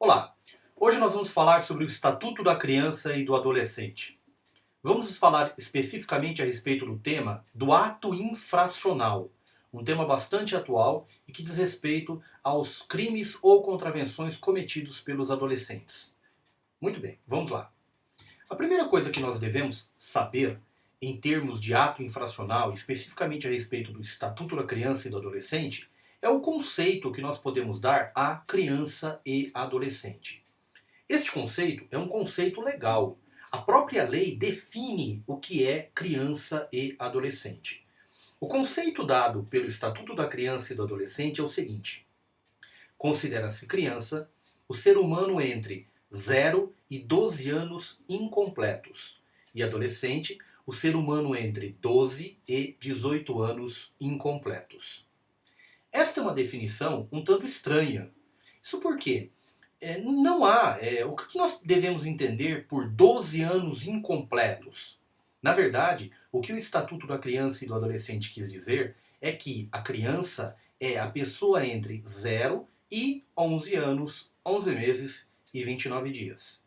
Olá! Hoje nós vamos falar sobre o Estatuto da Criança e do Adolescente. Vamos falar especificamente a respeito do tema do ato infracional, um tema bastante atual e que diz respeito aos crimes ou contravenções cometidos pelos adolescentes. Muito bem, vamos lá. A primeira coisa que nós devemos saber em termos de ato infracional, especificamente a respeito do Estatuto da Criança e do Adolescente, é o conceito que nós podemos dar à criança e adolescente. Este conceito é um conceito legal. A própria lei define o que é criança e adolescente. O conceito dado pelo Estatuto da Criança e do Adolescente é o seguinte: considera-se criança o ser humano entre 0 e 12 anos incompletos, e adolescente o ser humano entre 12 e 18 anos incompletos. Esta é uma definição um tanto estranha. Isso porque não há. O que nós devemos entender por 12 anos incompletos? Na verdade, o que o Estatuto da Criança e do Adolescente quis dizer é que a criança é a pessoa entre 0 e 11 anos, 11 meses e 29 dias.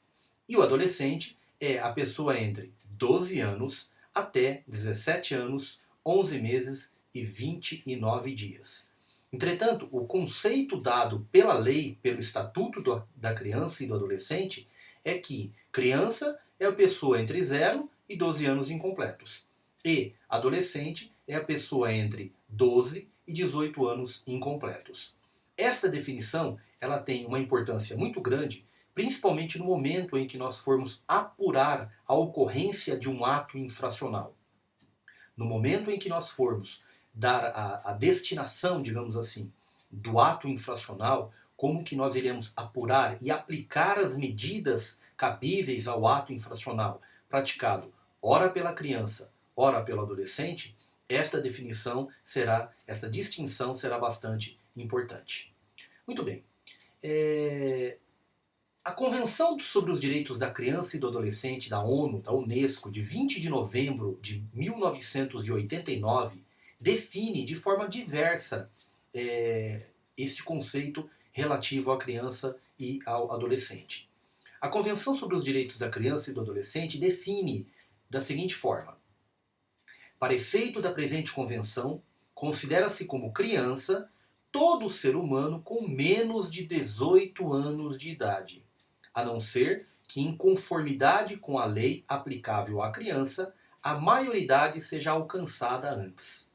E o adolescente é a pessoa entre 12 anos até 17 anos, 11 meses e 29 dias. Entretanto, o conceito dado pela lei, pelo Estatuto da Criança e do Adolescente, é que criança é a pessoa entre 0 e 12 anos incompletos. E adolescente é a pessoa entre 12 e 18 anos incompletos. Esta definição ela tem uma importância muito grande, principalmente no momento em que nós formos apurar a ocorrência de um ato infracional. No momento em que nós formos dar a destinação, digamos assim, do ato infracional, como que nós iremos apurar e aplicar as medidas cabíveis ao ato infracional praticado ora pela criança, ora pelo adolescente, esta distinção será bastante importante. Muito bem. A Convenção sobre os Direitos da Criança e do Adolescente da ONU, da Unesco, de 20 de novembro de 1989, define de forma diversa este conceito relativo à criança e ao adolescente. A Convenção sobre os Direitos da Criança e do Adolescente define da seguinte forma: para efeito da presente convenção, considera-se como criança todo ser humano com menos de 18 anos de idade, a não ser que, em conformidade com a lei aplicável à criança, a maioridade seja alcançada antes.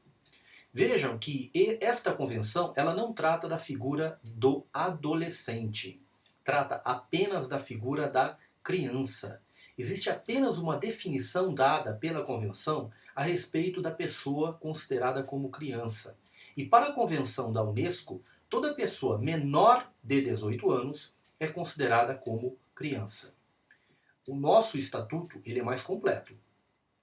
Vejam que esta convenção ela não trata da figura do adolescente, trata apenas da figura da criança. Existe apenas uma definição dada pela convenção a respeito da pessoa considerada como criança. E para a convenção da Unesco, toda pessoa menor de 18 anos é considerada como criança. O nosso estatuto ele é mais completo.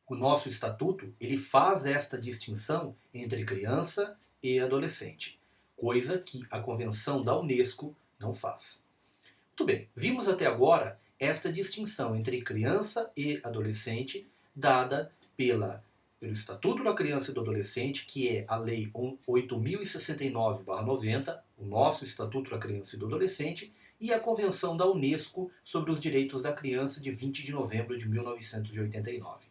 O nosso estatuto ele faz esta distinção entre criança e adolescente, coisa que a convenção da Unesco não faz. Muito bem, vimos até agora esta distinção entre criança e adolescente dada pelo Estatuto da Criança e do Adolescente, que é a Lei 8.069/90, o nosso Estatuto da Criança e do Adolescente, e a Convenção da Unesco sobre os Direitos da Criança de 20 de novembro de 1989.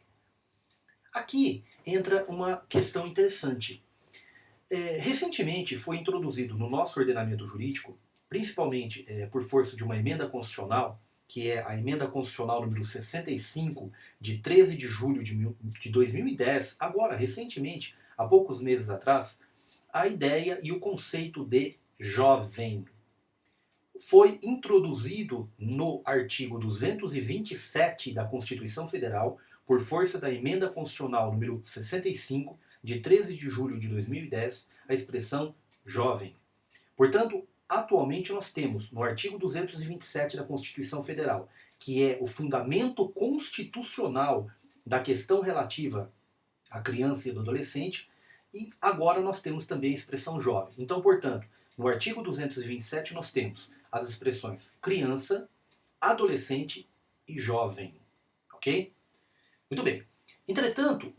Aqui entra uma questão interessante. Recentemente foi introduzido no nosso ordenamento jurídico, principalmente por força de uma emenda constitucional, que é a emenda constitucional número 65, de 13 de julho de 2010, agora, recentemente, há poucos meses atrás, a ideia e o conceito de jovem. Foi introduzido no artigo 227 da Constituição Federal, por força da emenda constitucional número 65, de 13 de julho de 2010, a expressão jovem. Portanto, atualmente nós temos no artigo 227 da Constituição Federal, que é o fundamento constitucional da questão relativa à criança e ao adolescente, e agora nós temos também a expressão jovem. Então, portanto, no artigo 227 nós temos as expressões criança, adolescente e jovem. Ok? Muito bem. Entretanto,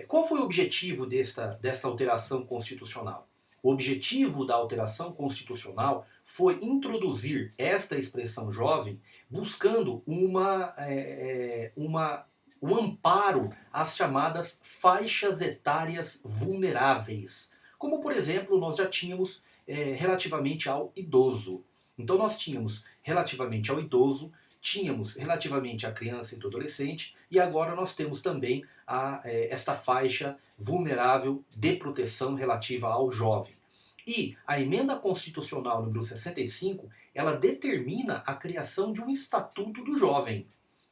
qual foi o objetivo desta alteração constitucional? O objetivo da alteração constitucional foi introduzir esta expressão jovem buscando um amparo às chamadas faixas etárias vulneráveis. Como, por exemplo, nós já tínhamos relativamente ao idoso. Então nós tínhamos relativamente ao idoso, tínhamos relativamente à criança e do adolescente, e agora nós temos também esta faixa vulnerável de proteção relativa ao jovem. E a emenda constitucional número 65, ela determina a criação de um estatuto do jovem.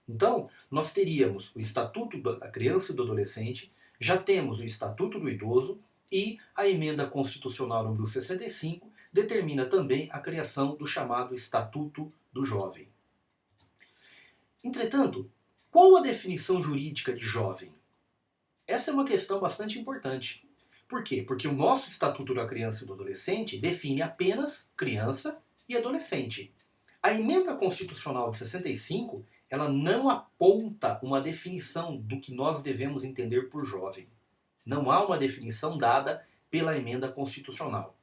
Então, nós teríamos o estatuto da criança e do adolescente, já temos o estatuto do idoso e a emenda constitucional número 65 determina também a criação do chamado estatuto do jovem. Entretanto, qual a definição jurídica de jovem? Essa é uma questão bastante importante. Por quê? Porque o nosso Estatuto da Criança e do Adolescente define apenas criança e adolescente. A emenda constitucional de 65, ela não aponta uma definição do que nós devemos entender por jovem. Não há uma definição dada pela emenda constitucional.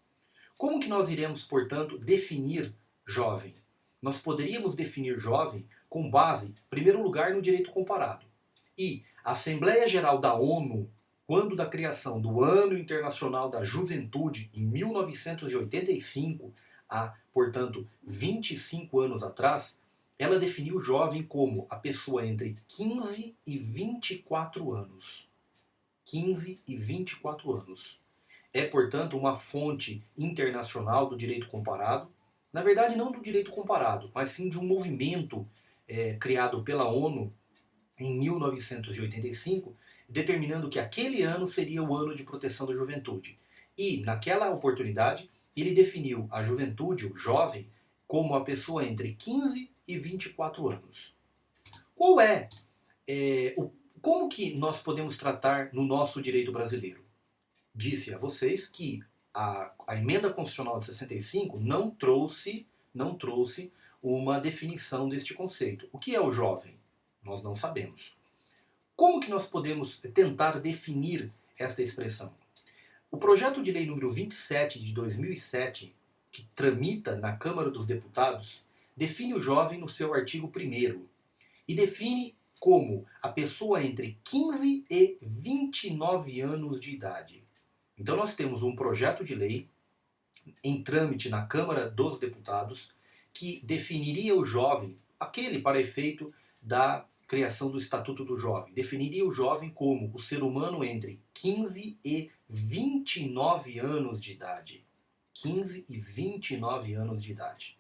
Como que nós iremos, portanto, definir jovem? Nós poderíamos definir jovem com base, em primeiro lugar, no direito comparado. E a Assembleia Geral da ONU, quando da criação do Ano Internacional da Juventude, em 1985, há, portanto, 25 anos atrás, ela definiu o jovem como a pessoa entre 15 e 24 anos. 15 e 24 anos. É, portanto, uma fonte internacional do direito comparado. Na verdade, não do direito comparado, mas sim de um movimento criado pela ONU em 1985, determinando que aquele ano seria o ano de proteção da juventude. E, naquela oportunidade, ele definiu a juventude, o jovem, como a pessoa entre 15 e 24 anos. Como que nós podemos tratar no nosso direito brasileiro? Disse a vocês que a emenda constitucional de 65 não trouxe uma definição deste conceito. O que é o jovem? Nós não sabemos. Como que nós podemos tentar definir esta expressão? O projeto de lei número 27 de 2007, que tramita na Câmara dos Deputados, define o jovem no seu artigo 1º e define como a pessoa entre 15 e 29 anos de idade. Então nós temos um projeto de lei em trâmite na Câmara dos Deputados que definiria o jovem, aquele para efeito da criação do Estatuto do Jovem, definiria o jovem como o ser humano entre 15 e 29 anos de idade. 15 e 29 anos de idade.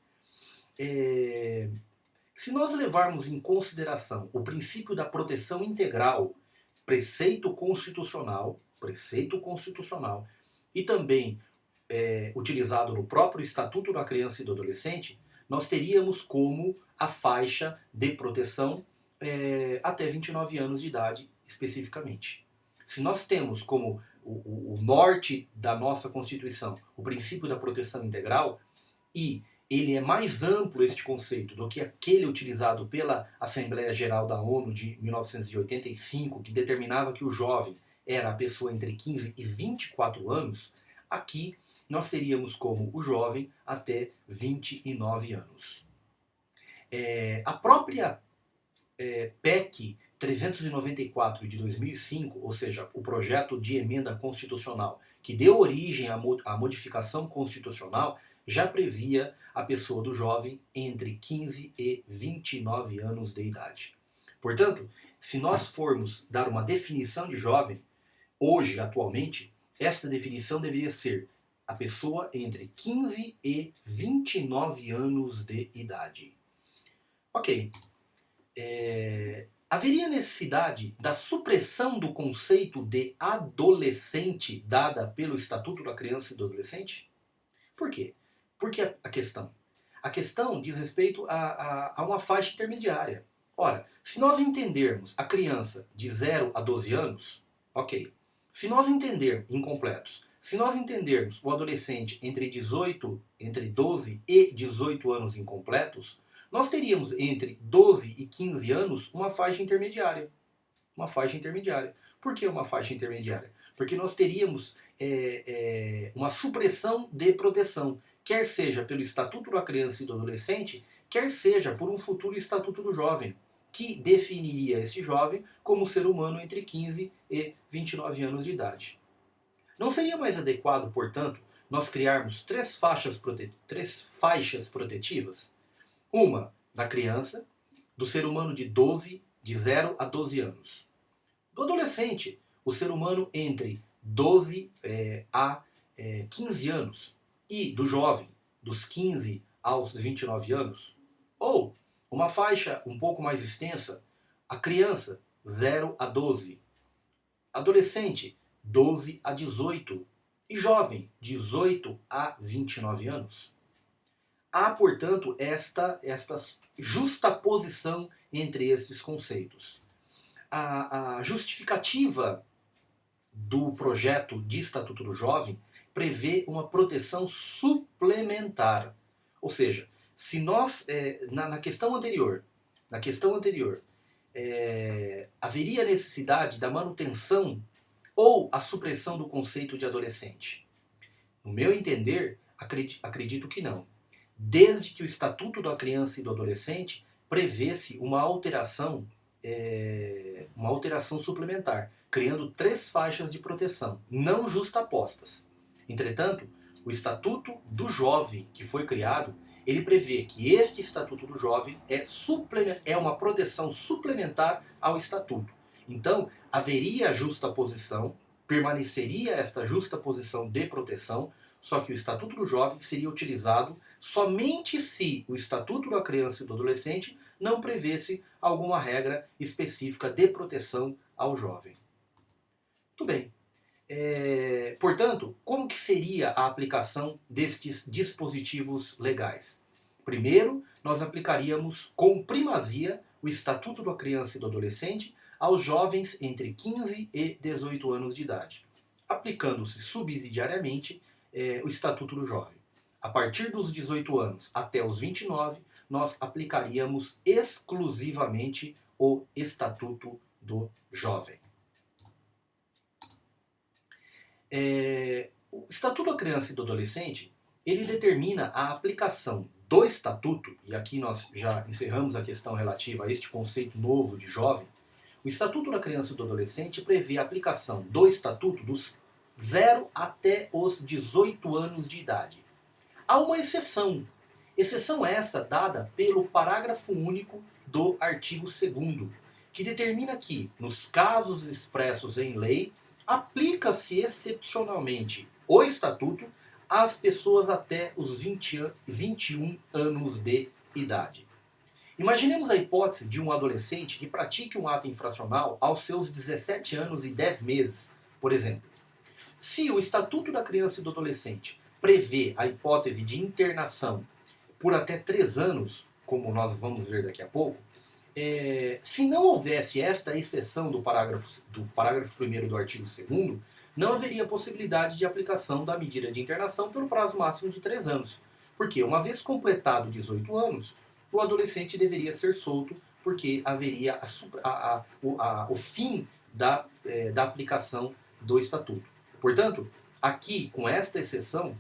Se nós levarmos em consideração o princípio da proteção integral, preceito constitucional, e também utilizado no próprio Estatuto da Criança e do Adolescente, nós teríamos como a faixa de proteção até 29 anos de idade, especificamente. Se nós temos como o norte da nossa Constituição o princípio da proteção integral, e ele é mais amplo, este conceito, do que aquele utilizado pela Assembleia Geral da ONU de 1985, que determinava que o jovem era a pessoa entre 15 e 24 anos, aqui nós teríamos como o jovem até 29 anos. A própria PEC 394 de 2005, ou seja, o projeto de emenda constitucional que deu origem à modificação constitucional, já previa a pessoa do jovem entre 15 e 29 anos de idade. Portanto, se nós formos dar uma definição de jovem, hoje, atualmente, esta definição deveria ser a pessoa entre 15 e 29 anos de idade. Ok. Haveria necessidade da supressão do conceito de adolescente dada pelo Estatuto da Criança e do Adolescente? Por quê? Porque a questão? A questão diz respeito a uma faixa intermediária. Ora, se nós entendermos a criança de 0 a 12 anos, ok. Se nós entendermos, incompletos, se nós entendermos o adolescente entre 12 e 18 anos incompletos, nós teríamos entre 12 e 15 anos uma faixa intermediária. Uma faixa intermediária. Por que uma faixa intermediária? Porque nós teríamos uma supressão de proteção. quer seja pelo Estatuto da Criança e do Adolescente, quer seja por um futuro Estatuto do Jovem, que definiria esse jovem como ser humano entre 15 e 29 anos de idade. Não seria mais adequado, portanto, nós criarmos três faixas protetivas? Uma da criança, do ser humano de 0 a 12 anos. Do adolescente, o ser humano entre 12 a 15 anos. E do jovem, dos 15 aos 29 anos. Ou uma faixa um pouco mais extensa, a criança, 0 a 12. Adolescente, 12 a 18. E jovem, 18 a 29 anos. Há, portanto, esta justaposição entre estes conceitos. A justificativa do projeto de Estatuto do Jovem prevê uma proteção suplementar. Ou seja, se nós, na questão anterior, haveria necessidade da manutenção ou a supressão do conceito de adolescente? No meu entender, acredito que não. Desde que o Estatuto da Criança e do Adolescente prevesse uma alteração suplementar, criando 3 faixas de proteção, não justapostas. Entretanto, o Estatuto do Jovem que foi criado, ele prevê que este Estatuto do Jovem é uma proteção suplementar ao Estatuto. Então, haveria justaposição, permaneceria esta justaposição de proteção, só que o Estatuto do Jovem seria utilizado somente se o Estatuto da Criança e do Adolescente não prevesse alguma regra específica de proteção ao jovem. Muito bem. Portanto, como que seria a aplicação destes dispositivos legais? Primeiro, nós aplicaríamos com primazia o Estatuto da Criança e do Adolescente aos jovens entre 15 e 18 anos de idade, aplicando-se subsidiariamente o Estatuto do Jovem. A partir dos 18 anos até os 29, nós aplicaríamos exclusivamente o Estatuto do Jovem. O Estatuto da Criança e do Adolescente, ele determina a aplicação do Estatuto, e aqui nós já encerramos a questão relativa a este conceito novo de jovem. O Estatuto da Criança e do Adolescente prevê a aplicação do Estatuto dos 0 até os 18 anos de idade. Há uma exceção essa dada pelo parágrafo único do artigo 2º, que determina que, nos casos expressos em lei, aplica-se excepcionalmente o Estatuto às pessoas até os 21 anos de idade. Imaginemos a hipótese de um adolescente que pratique um ato infracional aos seus 17 anos e 10 meses, por exemplo. Se o Estatuto da Criança e do Adolescente prevê a hipótese de internação por até 3 anos, como nós vamos ver daqui a pouco, se não houvesse esta exceção do parágrafo 1º do artigo 2º, não haveria possibilidade de aplicação da medida de internação pelo prazo máximo de 3 anos. Porque, uma vez completado 18 anos, o adolescente deveria ser solto, porque haveria o fim da aplicação do Estatuto. Portanto, aqui, com esta exceção,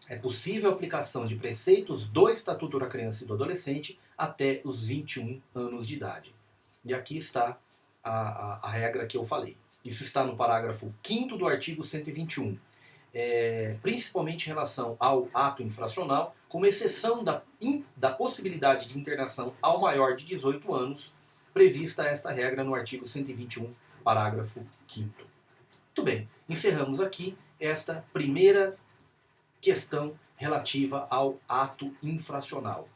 é possível a aplicação de preceitos do Estatuto da Criança e do Adolescente até os 21 anos de idade. E aqui está a regra que eu falei. Isso está no parágrafo 5º do artigo 121. Principalmente em relação ao ato infracional, com exceção da possibilidade de internação ao maior de 18 anos, prevista esta regra no artigo 121, parágrafo 5º. Muito bem, encerramos aqui esta primeira questão relativa ao ato infracional.